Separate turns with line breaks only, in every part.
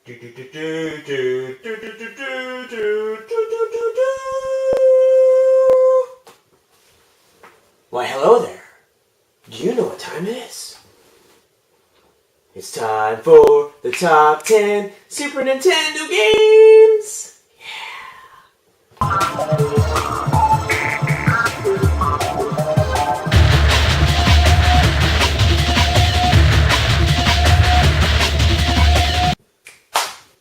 Why, hello there. Do you know what time it is? It's time for the top 10 Super Nintendo games!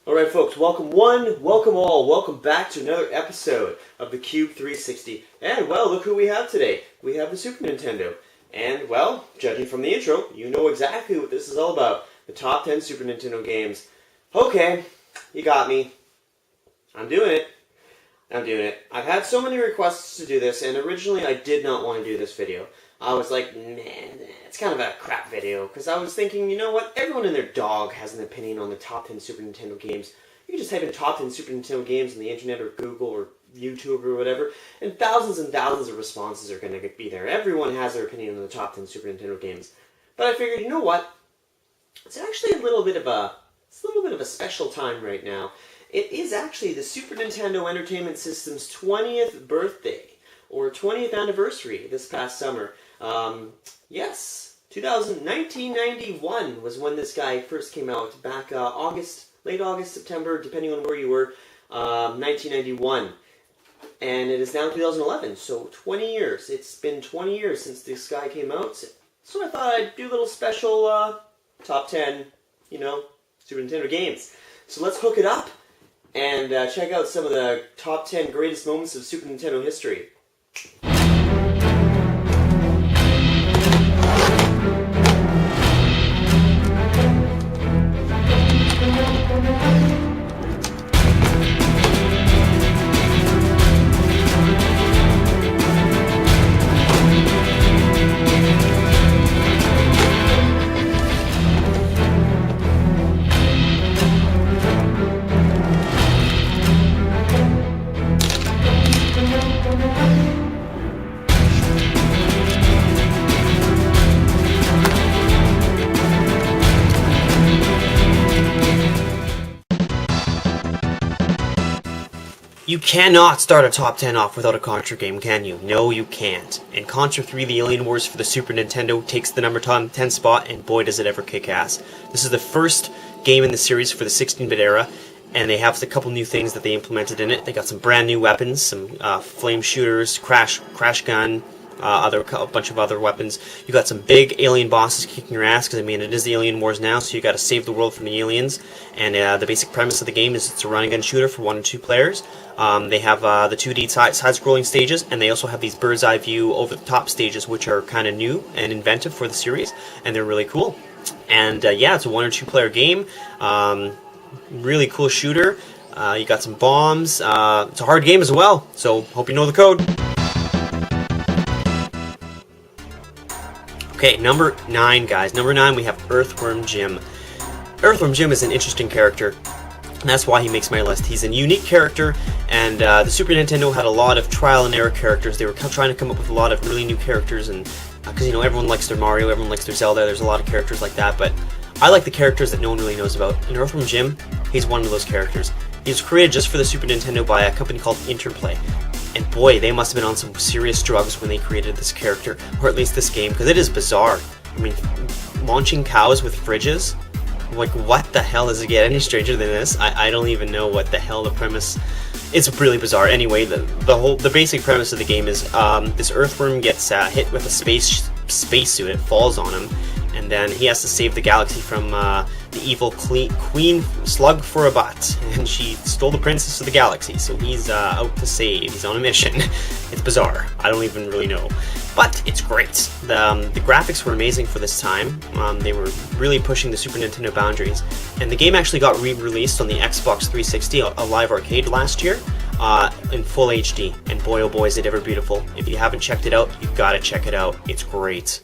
Alright folks, welcome one, welcome all, welcome back to another episode of the Cube 360. And well, look who we have today. We have the Super Nintendo. And well, judging from the intro, you know exactly what this is all about. The top 10 Super Nintendo games. Okay, you got me. I'm doing it. I've had so many requests to do this, and originally I did not want to do this video. I was like, man, it's kind of a crap video, because I was thinking, you know what, everyone and their dog has an opinion on the top 10 Super Nintendo games. You can just type in top 10 Super Nintendo games on the internet or Google or YouTube or whatever, and thousands of responses are going to be there. Everyone has their opinion on the top 10 Super Nintendo games. But I figured, you know what, it's actually a little bit of a special time right now. It is actually the Super Nintendo Entertainment System's 20th birthday, or 20th anniversary this past summer. Yes, 1991 was when this guy first came out, back late August, September, depending on where you were, 1991. And it is now 2011, so 20 years. It's been 20 years since this guy came out, so I thought I'd do a little special top 10, Super Nintendo games. So let's hook it up and check out some of the top 10 greatest moments of Super Nintendo history. You cannot start a top 10 off without a Contra game, can you? No, you can't. And Contra 3 The Alien Wars for the Super Nintendo takes the number 10 spot, and boy does it ever kick ass. This is the first game in the series for the 16-bit era, and they have a couple new things that they implemented in it. They got some brand new weapons, some flame shooters, crash gun, a bunch of other weapons. You got some big alien bosses kicking your ass, because it is the Alien Wars now, so you got to save the world from the aliens. And the basic premise of the game is it's a run and gun shooter for 1 or 2 players. They have the 2D side-scrolling stages, and they also have these bird's eye view over-the-top stages, which are kind of new and inventive for the series, and they're really cool. And yeah, it's a 1 or 2 player game. Really cool shooter. You got some bombs. It's a hard game as well, so hope you know the code. Okay, number 9, guys. Number 9, we have Earthworm Jim. Earthworm Jim is an interesting character, and that's why he makes my list. He's a unique character, and the Super Nintendo had a lot of trial and error characters. They were trying to come up with a lot of really new characters, and because everyone likes their Mario, everyone likes their Zelda. There's a lot of characters like that, but I like the characters that no one really knows about. And Earthworm Jim, he's one of those characters. He was created just for the Super Nintendo by a company called Interplay. And boy, they must have been on some serious drugs when they created this character, or at least this game, because it is bizarre. I mean, launching cows with fridges? Like, what the hell? Does it get any stranger than this? I don't even know what the hell the premise... It's really bizarre. Anyway, the basic premise of the game is this earthworm gets hit with a spacesuit. It falls on him, and then he has to save the galaxy from the evil Queen Slug for a Butt, and she stole the princess of the galaxy, so he's out to save. He's on a mission. It's bizarre. I don't even really know. But it's great. The graphics were amazing for this time. They were really pushing the Super Nintendo boundaries. And the game actually got re-released on the Xbox 360, a live arcade last year, in full HD. And boy oh boy is it ever beautiful. If you haven't checked it out, you've got to check it out. It's great.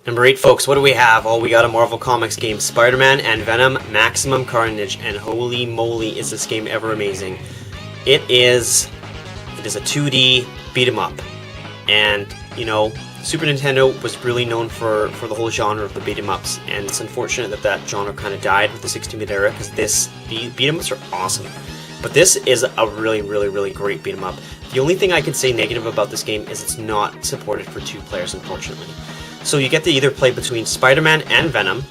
Number 8, folks, what do we have? Oh, we got a Marvel Comics game, SpiderMan and Venom, Maximum Carnage, and holy moly is this game ever amazing. It is a 2D beat 'em up, and Super Nintendo was really known for the whole genre of the beat 'em ups, and it's unfortunate that that genre kind of died with the 16-bit era, because beat 'em ups are awesome. But this is a really, really, really great beat 'em up. The only thing I could say negative about this game is it's not supported for 2 players, unfortunately. So you get to either play between Spider-Man and Venom,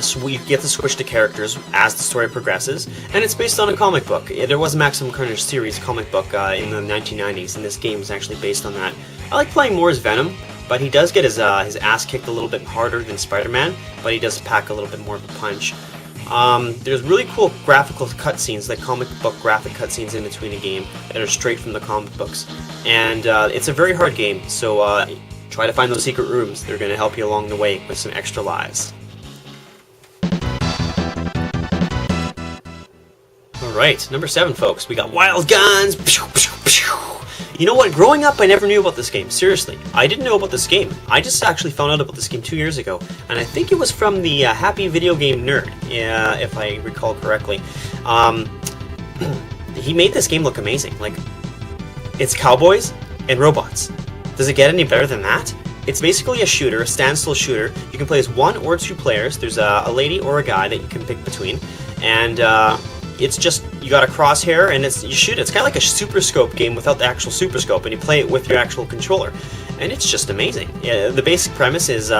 so you get to switch to characters as the story progresses, and it's based on a comic book. There was a Maximum Carnage series comic book in the 1990s, and this game is actually based on that. I like playing more as Venom, but he does get his ass kicked a little bit harder than Spider-Man, but he does pack a little bit more of a punch. There's really cool graphical cutscenes, like comic book graphic cutscenes in between a game that are straight from the comic books. And it's a very hard game, so try to find those secret rooms. They're going to help you along the way with some extra lives. Alright, number 7, folks. We got Wild Guns! You know what? Growing up, I never knew about this game. Seriously. I didn't know about this game. I just actually found out about this game 2 years ago. And I think it was from the Happy Video Game Nerd, if I recall correctly. He made this game look amazing. Like, it's cowboys and robots. Does it get any better than that? It's basically a shooter, a standstill shooter. You can play as 1 or 2 players. There's a lady or a guy that you can pick between. And it's just, you got a crosshair and you shoot it. It's kind of like a Super Scope game without the actual Super Scope, and you play it with your actual controller. And it's just amazing. Yeah, the basic premise is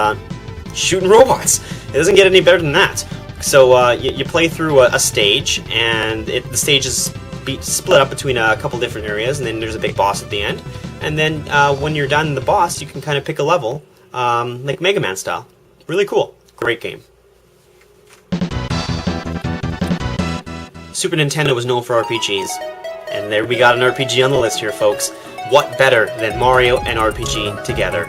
shooting robots. It doesn't get any better than that. So you play through a stage, and the stage is split up between a couple different areas, and then there's a big boss at the end. And then when you're done the boss, you can kind of pick a level, like Mega Man style. Really cool. Great game. Super Nintendo was known for RPGs, and there we got an RPG on the list here, folks. What better than Mario and RPG together?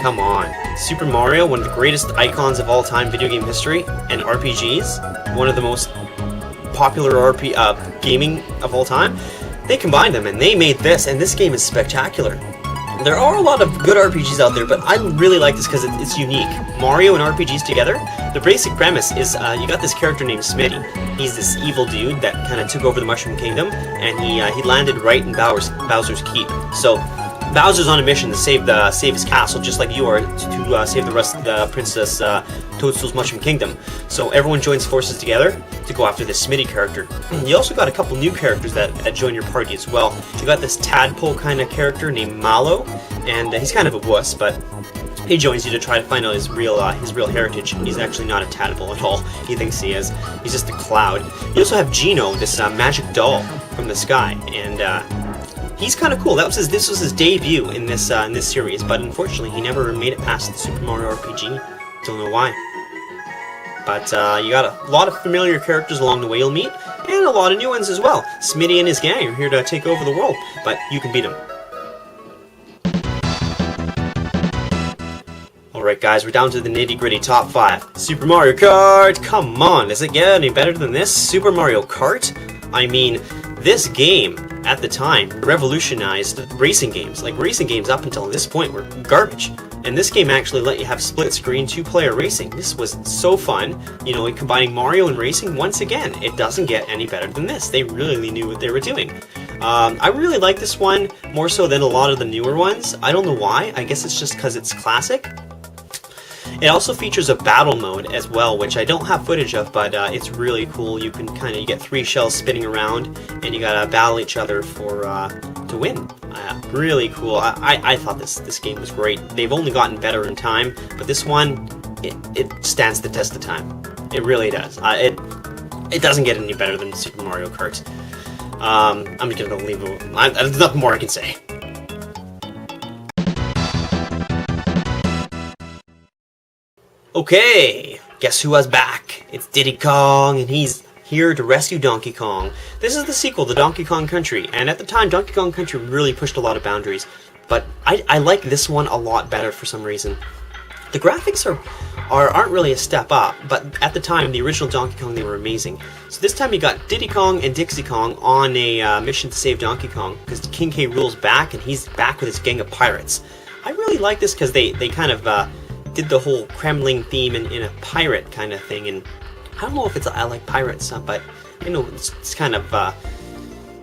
Come on. Super Mario, one of the greatest icons of all time video game history, and RPGs, one of the most popular gaming of all time. They combined them and they made this, and this game is spectacular. There are a lot of good RPGs out there, but I really like this because it's unique. Mario and RPGs together. The basic premise is you got this character named Smitty. He's this evil dude that kind of took over the Mushroom Kingdom, and he landed right in Bowser's Keep. So Bowser's on a mission to save his castle, just like you are, to save the rest of the Princess Toadstool's Mushroom Kingdom. So everyone joins forces together to go after this Smitty character. You also got a couple new characters that join your party as well. You got this tadpole kind of character named Mallow, and he's kind of a wuss, but he joins you to try to find out his real heritage. He's actually not a tadpole at all. He thinks he is. He's just a cloud. You also have Geno, this magic doll from the sky, and he's kind of cool. This was his debut in this series, but unfortunately he never made it past the Super Mario RPG. Don't know why. But you got a lot of familiar characters along the way you'll meet, and a lot of new ones as well. Smitty and his gang are here to take over the world, but you can beat them. Alright guys, we're down to the nitty-gritty top 5. Super Mario Kart! Come on, does it get any better than this? Super Mario Kart? I mean, this game, at the time, revolutionized racing games. Like, racing games up until this point were garbage. And this game actually let you have split-screen, 2-player racing. This was so fun. You know, combining Mario and racing, once again, it doesn't get any better than this. They really knew what they were doing. I really like this one, more so than a lot of the newer ones. I don't know why. I guess it's just because it's classic. It also features a battle mode as well, which I don't have footage of, but it's really cool. You can you get 3 shells spinning around, and you gotta battle each other to win. Really cool. I thought this game was great. They've only gotten better in time, but this one, it stands the test of time. It really does. It doesn't get any better than Super Mario Kart. I'm just gonna leave it. There's nothing more I can say. Okay, guess who was back? It's Diddy Kong, and he's here to rescue Donkey Kong. This is the sequel to Donkey Kong Country, and at the time, Donkey Kong Country really pushed a lot of boundaries, but I like this one a lot better for some reason. The graphics aren't really a step up, but at the time, the original Donkey Kong, they were amazing. So this time you got Diddy Kong and Dixie Kong on a mission to save Donkey Kong, because King K. Rool's back, and he's back with his gang of pirates. I really like this because they kind of did the whole Kremlin theme in a pirate kind of thing, and I don't know if I like pirates, but I know it's kind of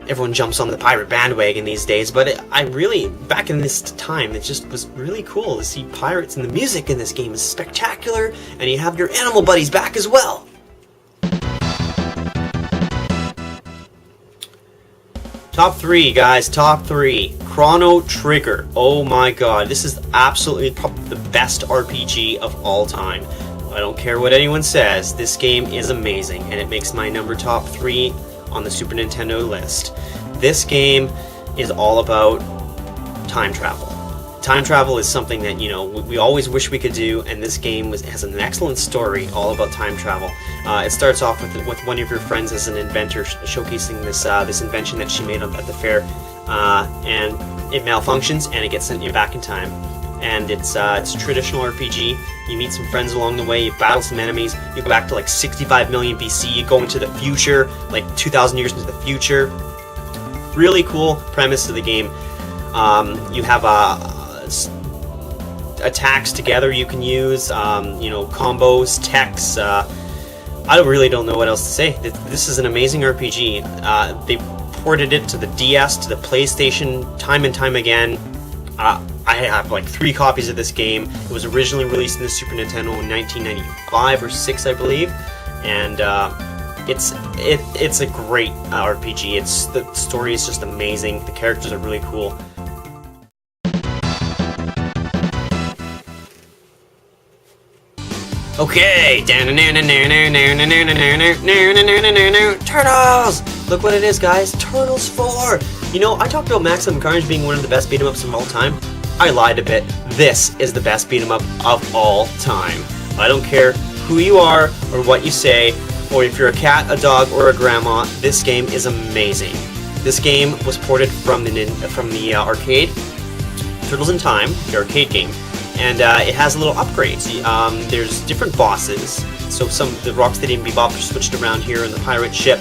everyone jumps on the pirate bandwagon these days, but I really, back in this time, it just was really cool to see pirates, and the music in this game is spectacular, and you have your animal buddies back as well. Top 3, guys, top 3. Chrono Trigger. Oh my god, this is absolutely probably the best RPG of all time. I don't care what anyone says, this game is amazing, and it makes my top 3 on the Super Nintendo list. This game is all about time travel. Time travel is something that, you know, we always wish we could do, and this game has an excellent story all about time travel. It starts off with one of your friends as an inventor showcasing this invention that she made at the fair, and it malfunctions and it gets sent you back in time. And it's a traditional RPG. You meet some friends along the way, you battle some enemies, you go back to like 65 million BC, you go into the future, like 2,000 years into the future. Really cool premise of the game. You have attacks together you can use, you know, combos, techs. I really don't know what else to say. This is an amazing RPG. They ported it to the DS, to the PlayStation, time and time again. I have like 3 copies of this game. It was originally released in the Super Nintendo in 1995 or 6, I believe, and it's a great RPG. The story is just amazing. The characters are really cool. Okay, Turtles! Look what it is, guys. Turtles 4! You know, I talked about Maximum Carnage being one of the best beat-em-ups of all time. I lied a bit. This is the best beat-em-up of all time. I don't care who you are or what you say, or if you're a cat, a dog, or a grandma, this game is amazing. This game was ported from the arcade, Turtles in Time, the arcade game, and it has little upgrades. There's different bosses. So the Rocksteady and Bebop are switched around here in the pirate ship.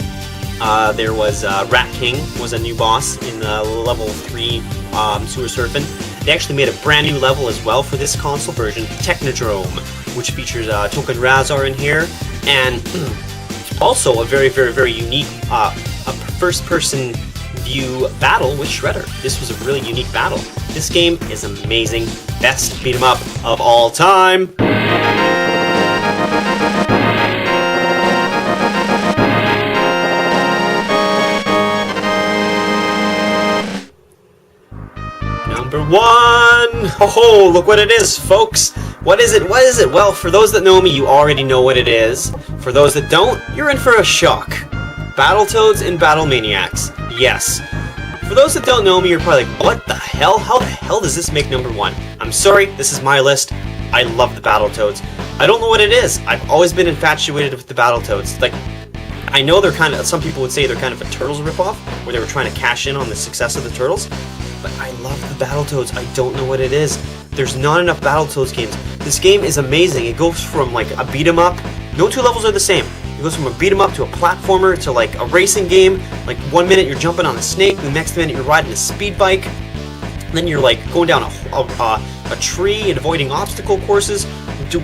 There was Rat King was a new boss in the level 3 sewer surfing. They actually made a brand new level as well for this console version, Technodrome, which features Token Razar in here, and also a very, very, very unique a first-person view battle with Shredder. This was a really unique battle. This game is amazing. Best beat 'em up of all time. Number 1! Oh, look what it is, folks! What is it? What is it? Well, for those that know me, you already know what it is. For those that don't, you're in for a shock. Battletoads and Battlemaniacs. Yes. For those that don't know me, you're probably like, what the hell? How the hell does this make number 1? I'm sorry, this is my list. I love the Battletoads. I don't know what it is. I've always been infatuated with the Battletoads. Like, I know they're kind of, some people would say they're kind of a Turtles ripoff, where they were trying to cash in on the success of the Turtles. But I love the Battletoads. I don't know what it is. There's not enough Battletoads games. This game is amazing. It goes from like a beat 'em up. No 2 levels are the same. It goes from a beat 'em up to a platformer to like a racing game. Like 1 minute you're jumping on a snake, the next minute you're riding a speed bike. Then you're like going down a tree and avoiding obstacle courses,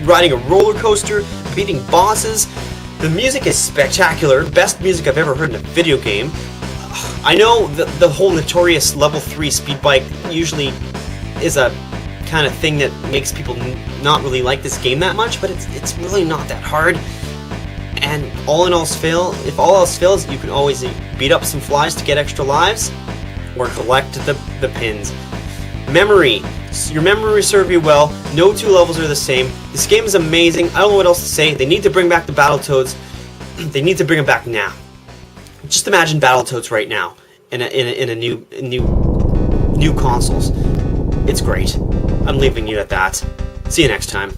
riding a roller coaster, beating bosses. The music is spectacular. Best music I've ever heard in a video game. I know the whole notorious level 3 speed bike usually is a kind of thing that makes people not really like this game that much, but it's really not that hard. And if all else fails, you can always beat up some flies to get extra lives, or collect the pins. Memory. Your memory will serve you well. No 2 levels are the same. This game is amazing. I don't know what else to say. They need to bring back the Battletoads. They need to bring them back now. Just imagine Battletoads right now in a new consoles. It's great. I'm leaving you at that. See you next time.